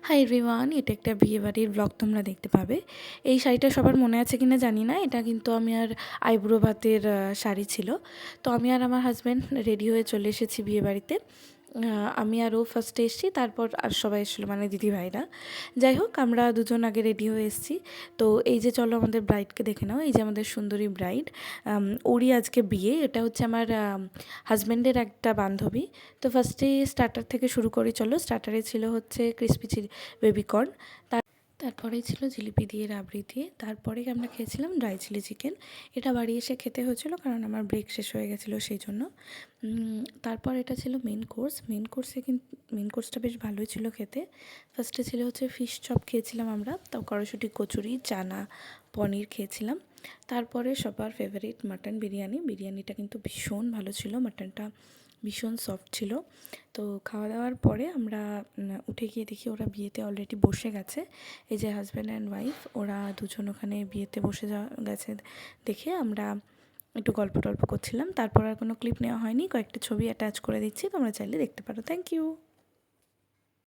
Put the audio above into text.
Hi everyone, এটা একটা বিয়েবাড়ির ব্লগ তোমরা দেখতে পাবে। এই শাড়িটা সবার মনে আছে কিনা জানি না, এটা কিন্তু আমি আর আইব্রো ভাতের শাড়ি ছিল। তো আমি আর আমার হাজব্যান্ড রেডি হয়ে চলে এসেছি বিয়েবাড়িতে। আমি আর ও ফার্স্টে এসেছি, তারপর আর সবাই এসেছিলো, মানে দিদিভাইরা। যাই হোক, আমরা দুজন আগে রেডি হয়ে এসেছি। তো এই যে চলো আমাদের ব্রাইডকে দেখে নাও। এই যে আমাদের সুন্দরী ব্রাইড, ওরই আজকে বিয়ে। এটা হচ্ছে আমার হাজব্যান্ডের একটা বান্ধবী। তো ফার্স্টে স্টার্টার থেকে শুরু করি, চলো। স্টার্টারে ছিল হচ্ছে ক্রিসপি বেবিকর্ন, তারপরে ছিল জিলিপি দিয়ে, রাবড়ি দিয়ে। তারপরে আমরা খেয়েছিলাম ড্রাই চিলি চিকেন। এটা বাড়ি এসে খেতে হয়েছিল কারণ আমার ব্রেক শেষ হয়ে গেছিলো, সেই জন্য। তারপর এটা ছিল মেন কোর্সটা বেশ ভালোই ছিল খেতে। ফার্স্টে ছিল হচ্ছে ফিশ চপ খেয়েছিলাম আমরা, তাও কড়াইশুঁটি, কচুরি, চানা, পনির খেয়েছিলাম। তারপরে সবার ফেভারিট মাটন বিরিয়ানিটা কিন্তু ভীষণ ভালো ছিল, মাটনটা ভীষণ সফট ছিল। তো খাওয়া দাওয়ার পরে আমরা উঠে গিয়ে দেখি ওরা বিয়েতে অলরেডি বসে গেছে। এই যে হাজব্যান্ড অ্যান্ড ওয়াইফ, ওরা দুজন ওখানে বিয়েতে বসে গেছে দেখে আমরা একটু গল্প টল্প করছিলাম। তারপর আর কোনো ক্লিপ নেওয়া হয়নি, কয়েকটা ছবি অ্যাটাচ করে দিচ্ছি, তোমরা চাইলে দেখতে পারো। Thank you.